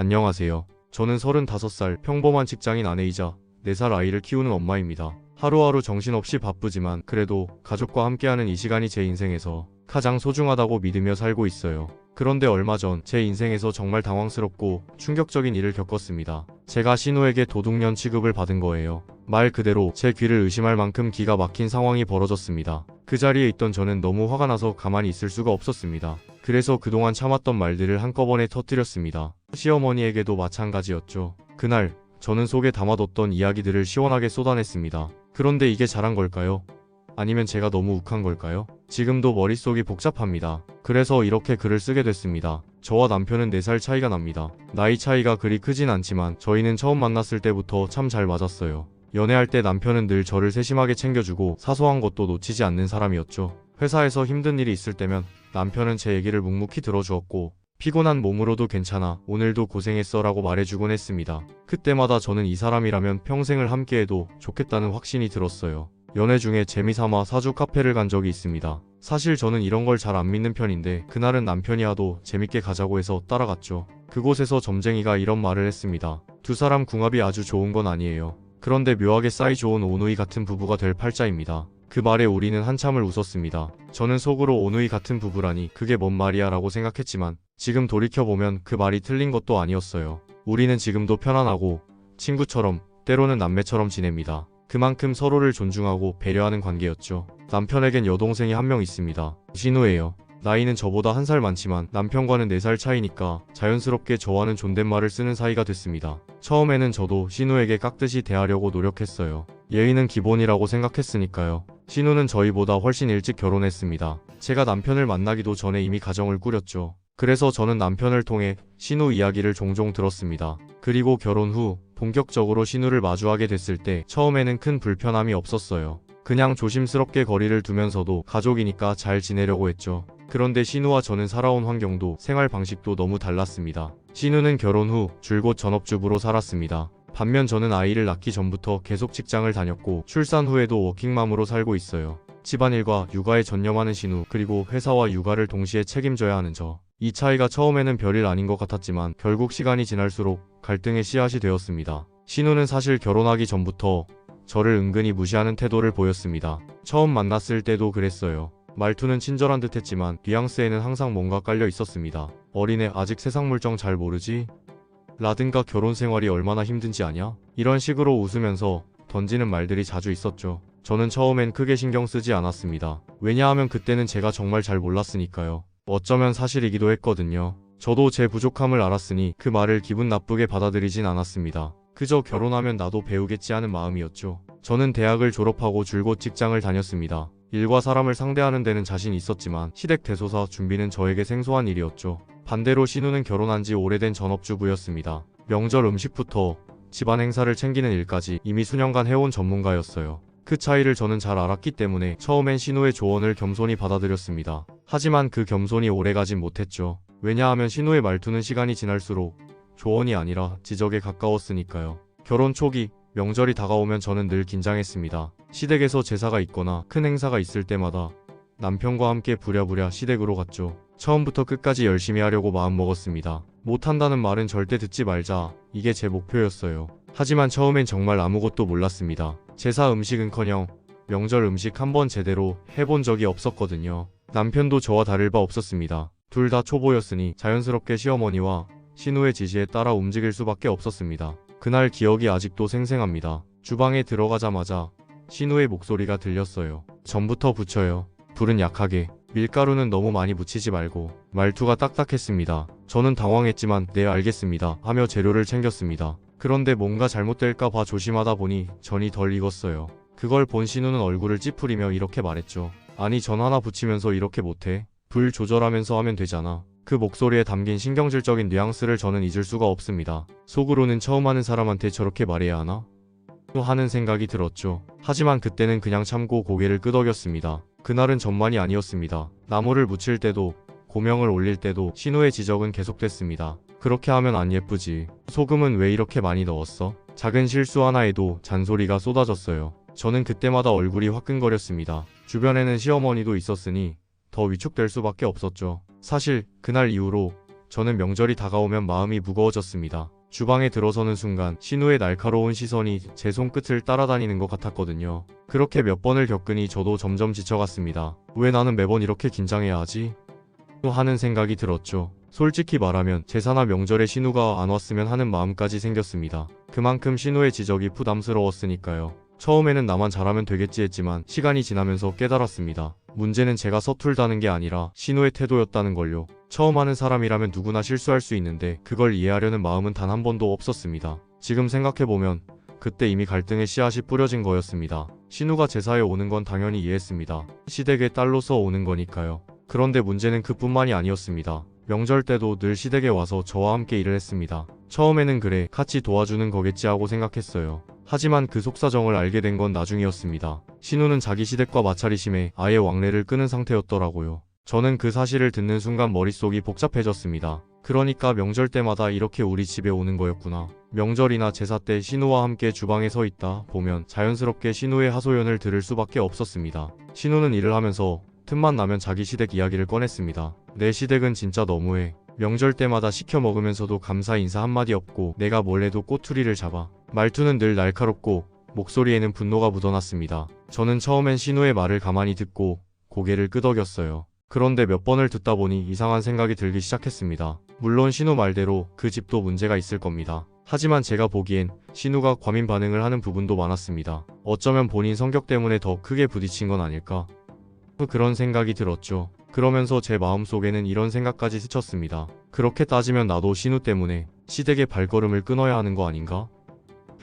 안녕하세요. 저는 35살 평범한 직장인 아내이자 4살 아이를 키우는 엄마입니다. 하루하루 정신없이 바쁘지만 그래도 가족과 함께하는 이 시간이 제 인생에서 가장 소중하다고 믿으며 살고 있어요. 그런데 얼마 전 제 인생에서 정말 당황스럽고 충격적인 일을 겪었습니다. 제가 신우에게 도둑년 취급을 받은 거예요. 말 그대로 제 귀를 의심할 만큼 기가 막힌 상황이 벌어졌습니다. 그 자리에 있던 저는 너무 화가 나서 가만히 있을 수가 없었습니다. 그래서 그동안 참았던 말들을 한꺼번에 터뜨렸습니다. 시어머니에게도 마찬가지였죠. 그날 저는 속에 담아뒀던 이야기들을 시원하게 쏟아냈습니다. 그런데 이게 잘한 걸까요? 아니면 제가 너무 욱한 걸까요? 지금도 머릿속이 복잡합니다. 그래서 이렇게 글을 쓰게 됐습니다. 저와 남편은 4살 차이가 납니다. 나이 차이가 그리 크진 않지만 저희는 처음 만났을 때부터 참 잘 맞았어요. 연애할 때 남편은 늘 저를 세심하게 챙겨주고 사소한 것도 놓치지 않는 사람이었죠. 회사에서 힘든 일이 있을 때면 남편은 제 얘기를 묵묵히 들어주었고 피곤한 몸으로도 괜찮아, 오늘도 고생했어 라고 말해주곤 했습니다. 그때마다 저는 이 사람이라면 평생을 함께해도 좋겠다는 확신이 들었어요. 연애 중에 재미삼아 사주 카페를 간 적이 있습니다. 사실 저는 이런 걸 잘 안 믿는 편인데 그날은 남편이 하도 재밌게 가자고 해서 따라갔죠. 그곳에서 점쟁이가 이런 말을 했습니다. 두 사람 궁합이 아주 좋은 건 아니에요. 그런데 묘하게 사이 좋은 오누이 같은 부부가 될 팔자입니다. 그 말에 우리는 한참을 웃었습니다. 저는 속으로 오누이 같은 부부라니 그게 뭔 말이야 라고 생각했지만 지금 돌이켜보면 그 말이 틀린 것도 아니었어요. 우리는 지금도 편안하고 친구처럼 때로는 남매처럼 지냅니다. 그만큼 서로를 존중하고 배려하는 관계였죠. 남편에겐 여동생이 한 명 있습니다. 신우예요. 나이는 저보다 1살 많지만 남편과는 4살 차이니까 자연스럽게 저와는 존댓말을 쓰는 사이가 됐습니다. 처음에는 저도 신우에게 깍듯이 대하려고 노력했어요. 예의는 기본이라고 생각했으니까요. 신우는 저희보다 훨씬 일찍 결혼했습니다. 제가 남편을 만나기도 전에 이미 가정을 꾸렸죠. 그래서 저는 남편을 통해 신우 이야기를 종종 들었습니다. 그리고 결혼 후 본격적으로 신우를 마주하게 됐을 때 처음에는 큰 불편함이 없었어요. 그냥 조심스럽게 거리를 두면서도 가족이니까 잘 지내려고 했죠. 그런데 신우와 저는 살아온 환경도 생활 방식도 너무 달랐습니다. 신우는 결혼 후 줄곧 전업주부로 살았습니다. 반면 저는 아이를 낳기 전부터 계속 직장을 다녔고 출산 후에도 워킹맘으로 살고 있어요. 집안일과 육아에 전념하는 신우, 그리고 회사와 육아를 동시에 책임져야 하는 저. 이 차이가 처음에는 별일 아닌 것 같았지만 결국 시간이 지날수록 갈등의 씨앗이 되었습니다. 신우는 사실 결혼하기 전부터 저를 은근히 무시하는 태도를 보였습니다. 처음 만났을 때도 그랬어요. 말투는 친절한 듯 했지만 뉘앙스에는 항상 뭔가 깔려 있었습니다. 어린애 아직 세상 물정 잘 모르지? 라든가 결혼 생활이 얼마나 힘든지 아냐? 이런 식으로 웃으면서 던지는 말들이 자주 있었죠. 저는 처음엔 크게 신경 쓰지 않았습니다. 왜냐하면 그때는 제가 정말 잘 몰랐으니까요. 어쩌면 사실이기도 했거든요. 저도 제 부족함을 알았으니 그 말을 기분 나쁘게 받아들이진 않았습니다. 그저 결혼하면 나도 배우겠지 하는 마음이었죠. 저는 대학을 졸업하고 줄곧 직장을 다녔습니다. 일과 사람을 상대하는 데는 자신 있었지만 시댁 대소사 준비는 저에게 생소한 일이었죠. 반대로 신우는 결혼한 지 오래된 전업주부였습니다. 명절 음식부터 집안 행사를 챙기는 일까지 이미 수년간 해온 전문가였어요. 그 차이를 저는 잘 알았기 때문에 처음엔 신우의 조언을 겸손히 받아들였습니다. 하지만 그 겸손이 오래가진 못했죠. 왜냐하면 신우의 말투는 시간이 지날수록 조언이 아니라 지적에 가까웠으니까요. 결혼 초기 명절이 다가오면 저는 늘 긴장했습니다. 시댁에서 제사가 있거나 큰 행사가 있을 때마다 남편과 함께 부랴부랴 시댁으로 갔죠. 처음부터 끝까지 열심히 하려고 마음먹었습니다. 못한다는 말은 절대 듣지 말자, 이게 제 목표였어요. 하지만 처음엔 정말 아무것도 몰랐습니다. 제사 음식은커녕 명절 음식 한 번 제대로 해본 적이 없었거든요. 남편도 저와 다를 바 없었습니다. 둘 다 초보였으니 자연스럽게 시어머니와 신우의 지시에 따라 움직일 수밖에 없었습니다. 그날 기억이 아직도 생생합니다. 주방에 들어가자마자 신우의 목소리가 들렸어요. 전부터 붙여요. 불은 약하게. 밀가루는 너무 많이 묻히지 말고. 말투가 딱딱했습니다. 저는 당황했지만 네 알겠습니다 하며 재료를 챙겼습니다. 그런데 뭔가 잘못될까 봐 조심하다 보니 전이 덜 익었어요. 그걸 본 신우는 얼굴을 찌푸리며 이렇게 말했죠. 아니 전 하나 붙이면서 이렇게 못해? 불 조절하면서 하면 되잖아. 그 목소리에 담긴 신경질적인 뉘앙스를 저는 잊을 수가 없습니다. 속으로는 처음 하는 사람한테 저렇게 말해야 하나? 또 하는 생각이 들었죠. 하지만 그때는 그냥 참고 고개를 끄덕였습니다. 그날은 전만이 아니었습니다. 나무를 묻힐 때도 고명을 올릴 때도 신우의 지적은 계속됐습니다. 그렇게 하면 안 예쁘지. 소금은 왜 이렇게 많이 넣었어? 작은 실수 하나에도 잔소리가 쏟아졌어요. 저는 그때마다 얼굴이 화끈거렸습니다. 주변에는 시어머니도 있었으니 더 위축될 수밖에 없었죠. 사실 그날 이후로 저는 명절이 다가오면 마음이 무거워졌습니다. 주방에 들어서는 순간 신우의 날카로운 시선이 제 손끝을 따라다니는 것 같았거든요. 그렇게 몇 번을 겪으니 저도 점점 지쳐갔습니다. 왜 나는 매번 이렇게 긴장해야 하지? 또 하는 생각이 들었죠. 솔직히 말하면 제사나 명절에 신우가 안 왔으면 하는 마음까지 생겼습니다. 그만큼 신우의 지적이 부담스러웠으니까요. 처음에는 나만 잘하면 되겠지 했지만 시간이 지나면서 깨달았습니다. 문제는 제가 서툴다는 게 아니라 신우의 태도였다는 걸요. 처음 하는 사람이라면 누구나 실수할 수 있는데 그걸 이해하려는 마음은 단 한 번도 없었습니다. 지금 생각해보면 그때 이미 갈등의 씨앗이 뿌려진 거였습니다. 신우가 제사에 오는 건 당연히 이해했습니다. 시댁의 딸로서 오는 거니까요. 그런데 문제는 그뿐만이 아니었습니다. 명절 때도 늘 시댁에 와서 저와 함께 일을 했습니다. 처음에는 그래 같이 도와주는 거겠지 하고 생각했어요. 하지만 그 속사정을 알게 된 건 나중이었습니다. 신우는 자기 시댁과 마찰이 심해 아예 왕래를 끊은 상태였더라고요. 저는 그 사실을 듣는 순간 머릿속이 복잡해졌습니다. 그러니까 명절 때마다 이렇게 우리 집에 오는 거였구나. 명절이나 제사 때 신우와 함께 주방에 서 있다 보면 자연스럽게 신우의 하소연을 들을 수밖에 없었습니다. 신우는 일을 하면서 틈만 나면 자기 시댁 이야기를 꺼냈습니다. 내 시댁은 진짜 너무해. 명절 때마다 시켜 먹으면서도 감사 인사 한마디 없고 내가 뭘 해도 꼬투리를 잡아. 말투는 늘 날카롭고 목소리에는 분노가 묻어났습니다. 저는 처음엔 신우의 말을 가만히 듣고 고개를 끄덕였어요. 그런데 몇 번을 듣다 보니 이상한 생각이 들기 시작했습니다. 물론 신우 말대로 그 집도 문제가 있을 겁니다. 하지만 제가 보기엔 신우가 과민 반응을 하는 부분도 많았습니다. 어쩌면 본인 성격 때문에 더 크게 부딪힌 건 아닐까? 그런 생각이 들었죠. 그러면서 제 마음속에는 이런 생각까지 스쳤습니다. 그렇게 따지면 나도 신우 때문에 시댁의 발걸음을 끊어야 하는 거 아닌가?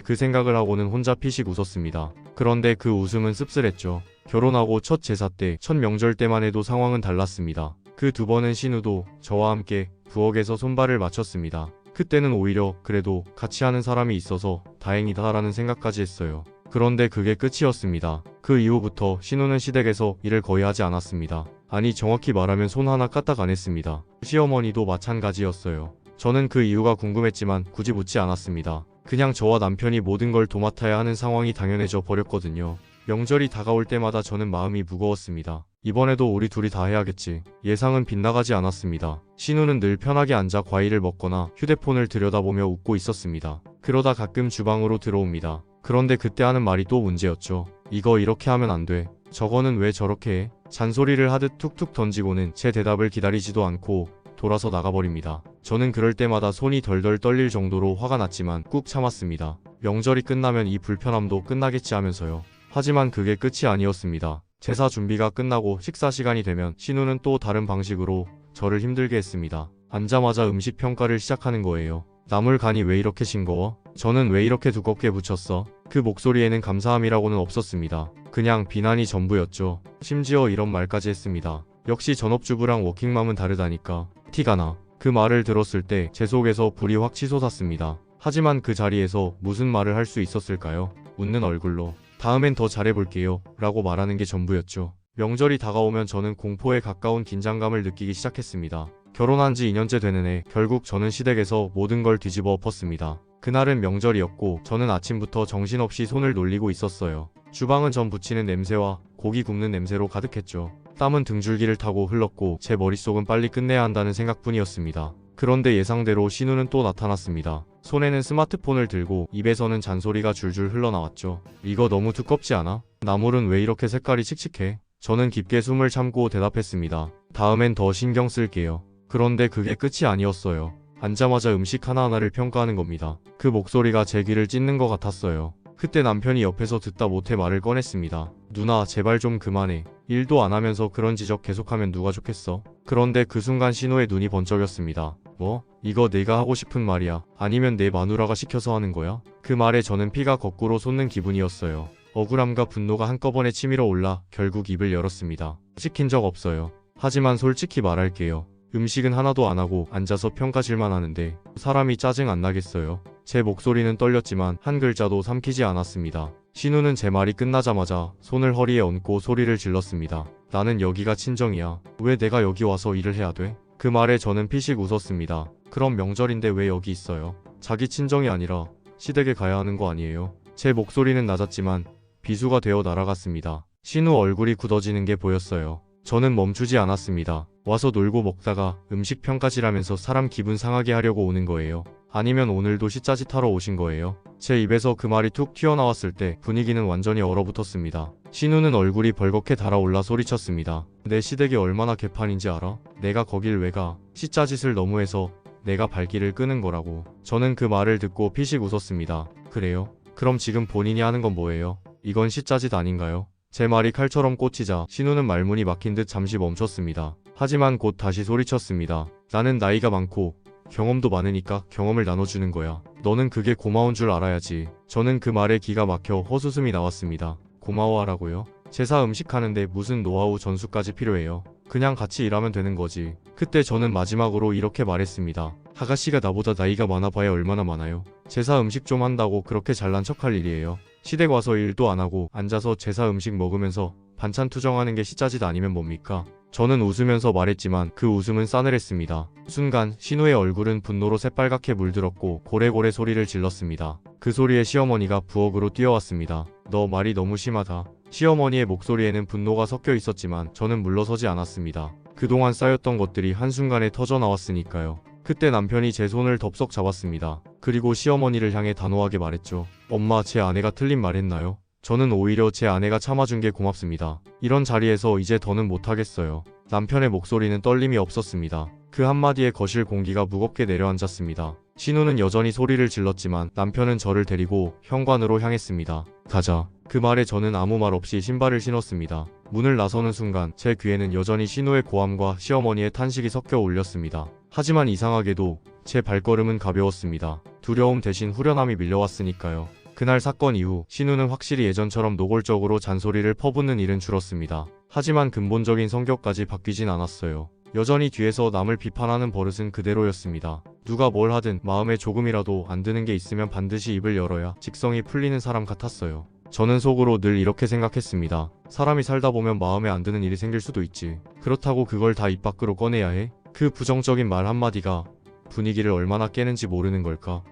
그 생각을 하고는 혼자 피식 웃었습니다. 그런데 그 웃음은 씁쓸했죠. 결혼하고 첫 제사 때, 첫 명절 때만 해도 상황은 달랐습니다. 그 두 번은 신우도 저와 함께 부엌에서 손발을 맞췄습니다. 그때는 오히려 그래도 같이 하는 사람이 있어서 다행이다라는 생각까지 했어요. 그런데 그게 끝이었습니다. 그 이후부터 신우는 시댁에서 일을 거의 하지 않았습니다. 아니 정확히 말하면 손 하나 까딱 안 했습니다. 시어머니도 마찬가지였어요. 저는 그 이유가 궁금했지만 굳이 묻지 않았습니다. 그냥 저와 남편이 모든 걸 도맡아야 하는 상황이 당연해져 버렸거든요. 명절이 다가올 때마다 저는 마음이 무거웠습니다. 이번에도 우리 둘이 다 해야겠지. 예상은 빗나가지 않았습니다. 신우는 늘 편하게 앉아 과일을 먹거나 휴대폰을 들여다보며 웃고 있었습니다. 그러다 가끔 주방으로 들어옵니다. 그런데 그때 하는 말이 또 문제였죠. 이거 이렇게 하면 안 돼. 저거는 왜 저렇게 해? 잔소리를 하듯 툭툭 던지고는 제 대답을 기다리지도 않고 돌아서 나가버립니다. 저는 그럴 때마다 손이 덜덜 떨릴 정도로 화가 났지만 꾹 참았습니다. 명절이 끝나면 이 불편함도 끝나겠지 하면서요. 하지만 그게 끝이 아니었습니다. 제사 준비가 끝나고 식사 시간이 되면 신우는 또 다른 방식으로 저를 힘들게 했습니다. 앉자마자 음식 평가를 시작하는 거예요. 나물 간이 왜 이렇게 싱거워? 저는 왜 이렇게 두껍게 부쳤어? 그 목소리에는 감사함이라고는 없었습니다. 그냥 비난이 전부였죠. 심지어 이런 말까지 했습니다. 역시 전업주부랑 워킹맘은 다르다니까. 티가 나. 그 말을 들었을 때 제 속에서 불이 확 치솟았습니다. 하지만 그 자리에서 무슨 말을 할 수 있었을까요? 웃는 얼굴로 다음엔 더 잘해볼게요 라고 말하는 게 전부였죠. 명절이 다가오면 저는 공포에 가까운 긴장감을 느끼기 시작했습니다. 결혼한 지 2년째 되는 해 결국 저는 시댁에서 모든 걸 뒤집어 엎었습니다. 그날은 명절이었고 저는 아침부터 정신없이 손을 놀리고 있었어요. 주방은 전 부치는 냄새와 고기 굽는 냄새로 가득했죠. 땀은 등줄기를 타고 흘렀고 제 머릿속은 빨리 끝내야 한다는 생각뿐이었습니다. 그런데 예상대로 신우는 또 나타났습니다. 손에는 스마트폰을 들고 입에서는 잔소리가 줄줄 흘러나왔죠. 이거 너무 두껍지 않아? 나물은 왜 이렇게 색깔이 칙칙해? 저는 깊게 숨을 참고 대답했습니다. 다음엔 더 신경 쓸게요. 그런데 그게 끝이 아니었어요. 앉자마자 음식 하나하나를 평가하는 겁니다. 그 목소리가 제 귀를 찢는 것 같았어요. 그때 남편이 옆에서 듣다 못해 말을 꺼냈습니다. 누나 제발 좀 그만해. 일도 안 하면서 그런 지적 계속하면 누가 좋겠어? 그런데 그 순간 신우의 눈이 번쩍였습니다. 뭐? 이거 내가 하고 싶은 말이야? 아니면 내 마누라가 시켜서 하는 거야? 그 말에 저는 피가 거꾸로 솟는 기분이었어요. 억울함과 분노가 한꺼번에 치밀어 올라 결국 입을 열었습니다. 시킨 적 없어요. 하지만 솔직히 말할게요. 음식은 하나도 안 하고 앉아서 평가질만 하는데 사람이 짜증 안 나겠어요? 제 목소리는 떨렸지만 한 글자도 삼키지 않았습니다. 신우는 제 말이 끝나자마자 손을 허리에 얹고 소리를 질렀습니다. 나는 여기가 친정이야. 왜 내가 여기 와서 일을 해야 돼? 그 말에 저는 피식 웃었습니다. 그럼 명절인데 왜 여기 있어요? 자기 친정이 아니라 시댁에 가야 하는 거 아니에요? 제 목소리는 낮았지만 비수가 되어 날아갔습니다. 신우 얼굴이 굳어지는 게 보였어요. 저는 멈추지 않았습니다. 와서 놀고 먹다가 음식 평가질하면서 사람 기분 상하게 하려고 오는 거예요. 아니면 오늘도 시짜짓하러 오신 거예요? 제 입에서 그 말이 툭 튀어나왔을 때 분위기는 완전히 얼어붙었습니다. 신우는 얼굴이 벌겋게 달아올라 소리쳤습니다. 내 시댁이 얼마나 개판인지 알아? 내가 거길 왜 가? 시짜짓을 너무해서 내가 발길을 끄는 거라고. 저는 그 말을 듣고 피식 웃었습니다. 그래요? 그럼 지금 본인이 하는 건 뭐예요? 이건 시짜짓 아닌가요? 제 말이 칼처럼 꽂히자 신우는 말문이 막힌 듯 잠시 멈췄습니다. 하지만 곧 다시 소리쳤습니다. 나는 나이가 많고 경험도 많으니까 경험을 나눠주는 거야. 너는 그게 고마운 줄 알아야지. 저는 그 말에 기가 막혀 헛웃음이 나왔습니다. 고마워하라고요? 제사 음식하는데 무슨 노하우 전수까지 필요해요? 그냥 같이 일하면 되는 거지. 그때 저는 마지막으로 이렇게 말했습니다. 아가씨가 나보다 나이가 많아봐야 얼마나 많아요? 제사 음식 좀 한다고 그렇게 잘난 척할 일이에요? 시댁 와서 일도 안 하고 앉아서 제사 음식 먹으면서 반찬 투정하는 게 시짜짓 아니면 뭡니까? 저는 웃으면서 말했지만 그 웃음은 싸늘했습니다. 순간 신우의 얼굴은 분노로 새빨갛게 물들었고 고래고래 소리를 질렀습니다. 그 소리에 시어머니가 부엌으로 뛰어왔습니다. 너 말이 너무 심하다. 시어머니의 목소리에는 분노가 섞여 있었지만 저는 물러서지 않았습니다. 그동안 쌓였던 것들이 한순간에 터져 나왔으니까요. 그때 남편이 제 손을 덥석 잡았습니다. 그리고 시어머니를 향해 단호하게 말했죠. 엄마, 제 아내가 틀린 말 했나요? 저는 오히려 제 아내가 참아준 게 고맙습니다. 이런 자리에서 이제 더는 못하겠어요. 남편의 목소리는 떨림이 없었습니다. 그 한마디에 거실 공기가 무겁게 내려앉았습니다. 신우는 여전히 소리를 질렀지만 남편은 저를 데리고 현관으로 향했습니다. 가자. 그 말에 저는 아무 말 없이 신발을 신었습니다. 문을 나서는 순간 제 귀에는 여전히 신우의 고함과 시어머니의 탄식이 섞여 울렸습니다. 하지만 이상하게도 제 발걸음은 가벼웠습니다. 두려움 대신 후련함이 밀려왔으니까요. 그날 사건 이후 신우는 확실히 예전처럼 노골적으로 잔소리를 퍼붓는 일은 줄었습니다. 하지만 근본적인 성격까지 바뀌진 않았어요. 여전히 뒤에서 남을 비판하는 버릇은 그대로였습니다. 누가 뭘 하든 마음에 조금이라도 안 드는 게 있으면 반드시 입을 열어야 직성이 풀리는 사람 같았어요. 저는 속으로 늘 이렇게 생각했습니다. 사람이 살다 보면 마음에 안 드는 일이 생길 수도 있지. 그렇다고 그걸 다 입 밖으로 꺼내야 해? 그 부정적인 말 한마디가 분위기를 얼마나 깨는지 모르는 걸까?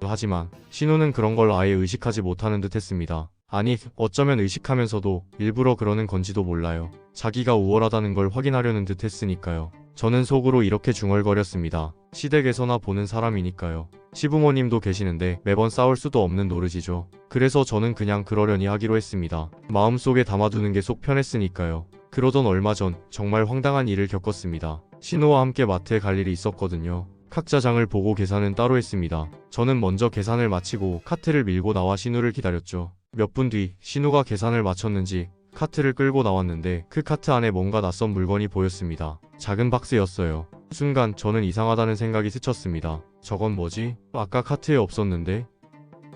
하지만 신우는 그런 걸 아예 의식하지 못하는 듯 했습니다. 아니, 어쩌면 의식하면서도 일부러 그러는 건지도 몰라요. 자기가 우월하다는 걸 확인하려는 듯 했으니까요. 저는 속으로 이렇게 중얼거렸습니다. 시댁에서나 보는 사람이니까요. 시부모님도 계시는데 매번 싸울 수도 없는 노릇이죠. 그래서 저는 그냥 그러려니 하기로 했습니다. 마음속에 담아두는 게 속 편했으니까요. 그러던 얼마 전 정말 황당한 일을 겪었습니다. 신우와 함께 마트에 갈 일이 있었거든요. 각자 장을 보고 계산은 따로 했습니다. 저는 먼저 계산을 마치고 카트를 밀고 나와 신우를 기다렸죠. 몇 분 뒤 신우가 계산을 마쳤는지 카트를 끌고 나왔는데 그 카트 안에 뭔가 낯선 물건이 보였습니다. 작은 박스였어요. 순간 저는 이상하다는 생각이 스쳤습니다. 저건 뭐지? 아까 카트에 없었는데?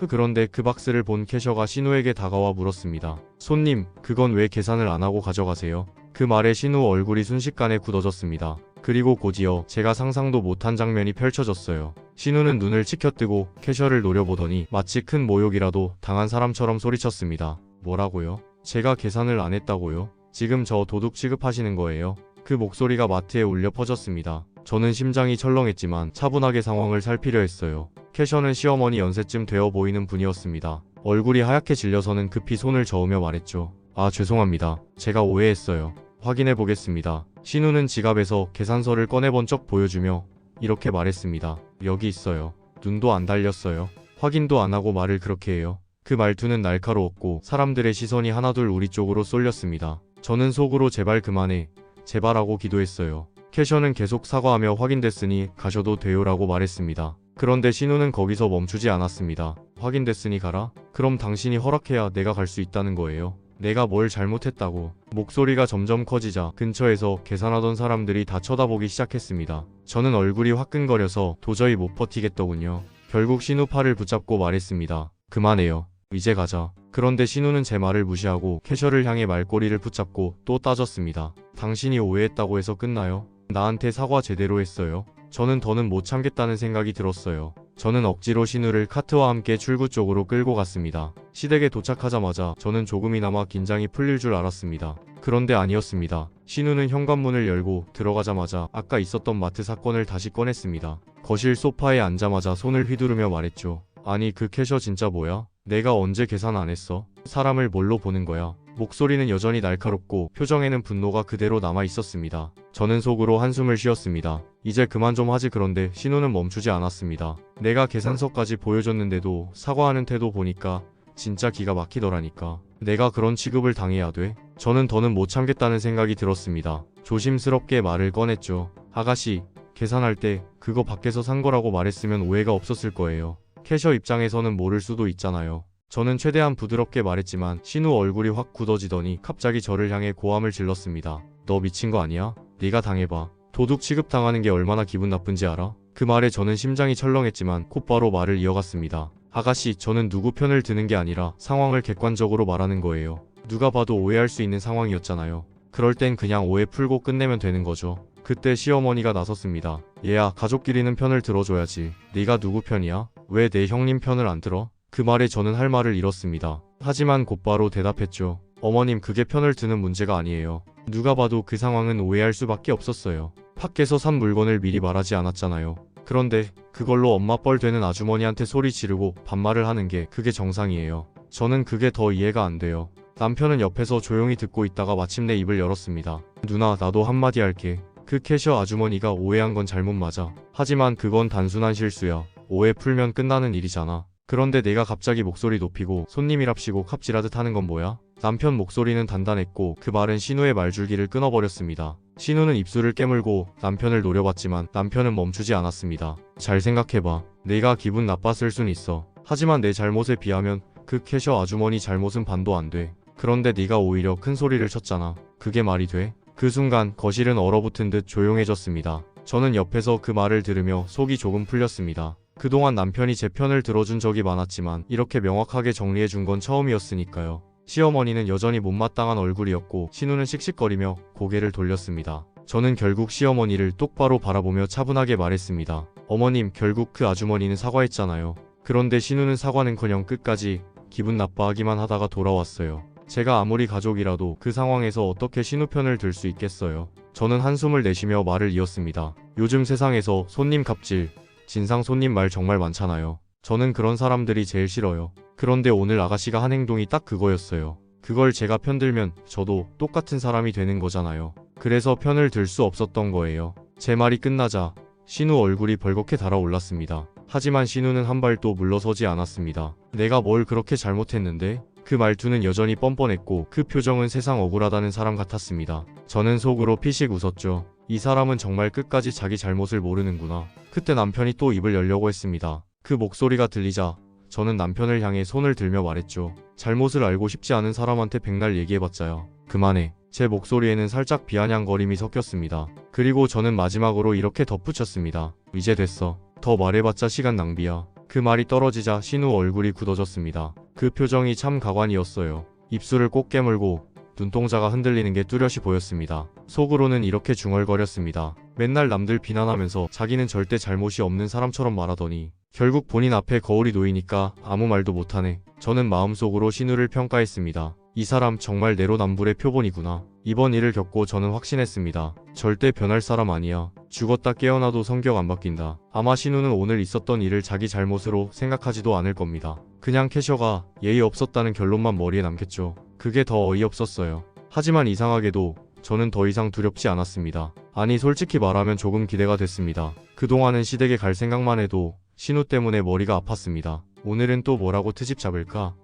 그런데 그 박스를 본 캐셔가 신우에게 다가와 물었습니다. 손님, 그건 왜 계산을 안 하고 가져가세요? 그 말에 신우 얼굴이 순식간에 굳어졌습니다. 그리고 곧이어 제가 상상도 못한 장면이 펼쳐졌어요. 신우는 눈을 치켜뜨고 캐셔를 노려보더니 마치 큰 모욕이라도 당한 사람처럼 소리쳤습니다. 뭐라고요? 제가 계산을 안 했다고요? 지금 저 도둑 취급하시는 거예요? 그 목소리가 마트에 울려 퍼졌습니다. 저는 심장이 철렁했지만 차분하게 상황을 살피려 했어요. 캐셔는 시어머니 연세쯤 되어 보이는 분이었습니다. 얼굴이 하얗게 질려서는 급히 손을 저으며 말했죠. 아, 죄송합니다. 제가 오해했어요. 확인해 보겠습니다. 신우는 지갑에서 계산서를 꺼내번쩍 보여주며 이렇게 말했습니다. 여기 있어요. 눈도 안 달렸어요. 확인도 안 하고 말을 그렇게 해요. 그 말투는 날카로웠고 사람들의 시선이 하나둘 우리 쪽으로 쏠렸습니다. 저는 속으로 제발 그만해. 제발하고 기도했어요. 캐셔는 계속 사과하며 확인됐으니 가셔도 돼요라고 말했습니다. 그런데 신우는 거기서 멈추지 않았습니다. 확인됐으니 가라? 그럼 당신이 허락해야 내가 갈 수 있다는 거예요. 내가 뭘 잘못했다고. 목소리가 점점 커지자 근처에서 계산하던 사람들이 다 쳐다보기 시작했습니다. 저는 얼굴이 화끈거려서 도저히 못 버티겠더군요. 결국 신우 팔을 붙잡고 말했습니다. 그만해요. 이제 가자. 그런데 신우는 제 말을 무시하고 캐셔를 향해 말꼬리를 붙잡고 또 따졌습니다. 당신이 오해했다고 해서 끝나요? 나한테 사과 제대로 했어요? 저는 더는 못 참겠다는 생각이 들었어요. 저는 억지로 신우를 카트와 함께 출구 쪽으로 끌고 갔습니다. 시댁에 도착하자마자 저는 조금이나마 긴장이 풀릴 줄 알았습니다. 그런데 아니었습니다. 신우는 현관문을 열고 들어가자마자 아까 있었던 마트 사건을 다시 꺼냈습니다. 거실 소파에 앉자마자 손을 휘두르며 말했죠. 아니, 그 캐셔 진짜 뭐야? 내가 언제 계산 안 했어? 사람을 뭘로 보는 거야? 목소리는 여전히 날카롭고 표정에는 분노가 그대로 남아 있었습니다. 저는 속으로 한숨을 쉬었습니다. 이제 그만 좀 하지. 그런데 신우는 멈추지 않았습니다. 내가 계산서까지 보여줬는데도 사과하는 태도 보니까 진짜 기가 막히더라니까. 내가 그런 취급을 당해야 돼? 저는 더는 못 참겠다는 생각이 들었습니다. 조심스럽게 말을 꺼냈죠. 아가씨, 계산할 때 그거 밖에서 산 거라고 말했으면 오해가 없었을 거예요. 캐셔 입장에서는 모를 수도 있잖아요. 저는 최대한 부드럽게 말했지만 신우 얼굴이 확 굳어지더니 갑자기 저를 향해 고함을 질렀습니다. 너 미친 거 아니야? 네가 당해봐. 도둑 취급당하는 게 얼마나 기분 나쁜지 알아? 그 말에 저는 심장이 철렁했지만 곧바로 말을 이어갔습니다. 아가씨, 저는 누구 편을 드는 게 아니라 상황을 객관적으로 말하는 거예요. 누가 봐도 오해할 수 있는 상황이었잖아요. 그럴 땐 그냥 오해 풀고 끝내면 되는 거죠. 그때 시어머니가 나섰습니다. 얘야, 가족끼리는 편을 들어줘야지. 네가 누구 편이야? 왜 내 형님 편을 안 들어? 그 말에 저는 할 말을 잃었습니다. 하지만 곧바로 대답했죠. 어머님, 그게 편을 드는 문제가 아니에요. 누가 봐도 그 상황은 오해할 수밖에 없었어요. 밖에서 산 물건을 미리 말하지 않았잖아요. 그런데 그걸로 엄마 뻘 되는 아주머니한테 소리 지르고 반말을 하는 게 그게 정상이에요. 저는 그게 더 이해가 안 돼요. 남편은 옆에서 조용히 듣고 있다가 마침내 입을 열었습니다. 누나, 나도 한마디 할게. 그 캐셔 아주머니가 오해한 건 잘못 맞아. 하지만 그건 단순한 실수야. 오해 풀면 끝나는 일이잖아. 그런데 내가 갑자기 목소리 높이고 손님이랍시고 갑질하듯 하는 건 뭐야? 남편 목소리는 단단했고 그 말은 신우의 말줄기를 끊어버렸습니다. 신우는 입술을 깨물고 남편을 노려봤지만 남편은 멈추지 않았습니다. 잘 생각해봐. 내가 기분 나빴을 순 있어. 하지만 내 잘못에 비하면 그 캐셔 아주머니 잘못은 반도 안 돼. 그런데 네가 오히려 큰 소리를 쳤잖아. 그게 말이 돼? 그 순간 거실은 얼어붙은 듯 조용해졌습니다. 저는 옆에서 그 말을 들으며 속이 조금 풀렸습니다. 그동안 남편이 제 편을 들어준 적이 많았지만 이렇게 명확하게 정리해준 건 처음이었으니까요. 시어머니는 여전히 못마땅한 얼굴이었고 신우는 씩씩거리며 고개를 돌렸습니다. 저는 결국 시어머니를 똑바로 바라보며 차분하게 말했습니다. 어머님, 결국 그 아주머니는 사과했잖아요. 그런데 신우는 사과는커녕 끝까지 기분 나빠하기만 하다가 돌아왔어요. 제가 아무리 가족이라도 그 상황에서 어떻게 신우 편을 들 수 있겠어요. 저는 한숨을 내쉬며 말을 이었습니다. 요즘 세상에서 손님 갑질, 진상 손님 말 정말 많잖아요. 저는 그런 사람들이 제일 싫어요. 그런데 오늘 아가씨가 한 행동이 딱 그거였어요. 그걸 제가 편들면 저도 똑같은 사람이 되는 거잖아요. 그래서 편을 들 수 없었던 거예요. 제 말이 끝나자 신우 얼굴이 벌겋게 달아올랐습니다. 하지만 신우는 한 발도 물러서지 않았습니다. 내가 뭘 그렇게 잘못했는데? 그 말투는 여전히 뻔뻔했고 그 표정은 세상 억울하다는 사람 같았습니다. 저는 속으로 피식 웃었죠. 이 사람은 정말 끝까지 자기 잘못을 모르는구나. 그때 남편이 또 입을 열려고 했습니다. 그 목소리가 들리자 저는 남편을 향해 손을 들며 말했죠. 잘못을 알고 싶지 않은 사람한테 백날 얘기해봤자야. 그만해. 제 목소리에는 살짝 비아냥거림이 섞였습니다. 그리고 저는 마지막으로 이렇게 덧붙였습니다. 이제 됐어. 더 말해봤자 시간 낭비야. 그 말이 떨어지자 신우 얼굴이 굳어졌습니다. 그 표정이 참 가관이었어요. 입술을 꼭 깨물고 눈동자가 흔들리는 게 뚜렷이 보였습니다. 속으로는 이렇게 중얼거렸습니다. 맨날 남들 비난하면서 자기는 절대 잘못이 없는 사람처럼 말하더니 결국 본인 앞에 거울이 놓이니까 아무 말도 못하네. 저는 마음속으로 신우를 평가했습니다. 이 사람 정말 내로남불의 표본이구나. 이번 일을 겪고 저는 확신했습니다. 절대 변할 사람 아니야. 죽었다 깨어나도 성격 안 바뀐다. 아마 신우는 오늘 있었던 일을 자기 잘못으로 생각하지도 않을 겁니다. 그냥 캐셔가 예의 없었다는 결론만 머리에 남겠죠. 그게 더 어이없었어요. 하지만 이상하게도 저는 더 이상 두렵지 않았습니다. 아니, 솔직히 말하면 조금 기대가 됐습니다. 그동안은 시댁에 갈 생각만 해도 신우 때문에 머리가 아팠습니다. 오늘은 또 뭐라고 트집 잡을까?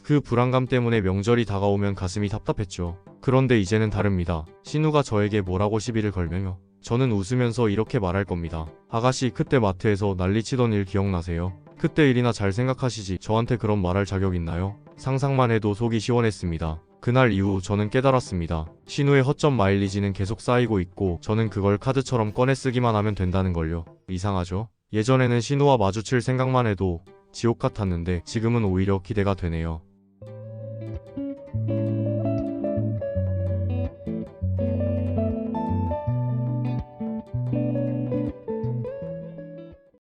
그 불안감 때문에 명절이 다가오면 가슴이 답답했죠. 그런데 이제는 다릅니다. 신우가 저에게 뭐라고 시비를 걸면요. 저는 웃으면서 이렇게 말할 겁니다. 아가씨, 그때 마트에서 난리치던 일 기억나세요? 그때 일이나 잘 생각하시지 저한테 그런 말할 자격 있나요? 상상만 해도 속이 시원했습니다. 그날 이후 저는 깨달았습니다. 신우의 허점 마일리지는 계속 쌓이고 있고 저는 그걸 카드처럼 꺼내 쓰기만 하면 된다는 걸요. 이상하죠? 예전에는 신우와 마주칠 생각만 해도 지옥 같았는데 지금은 오히려 기대가 되네요.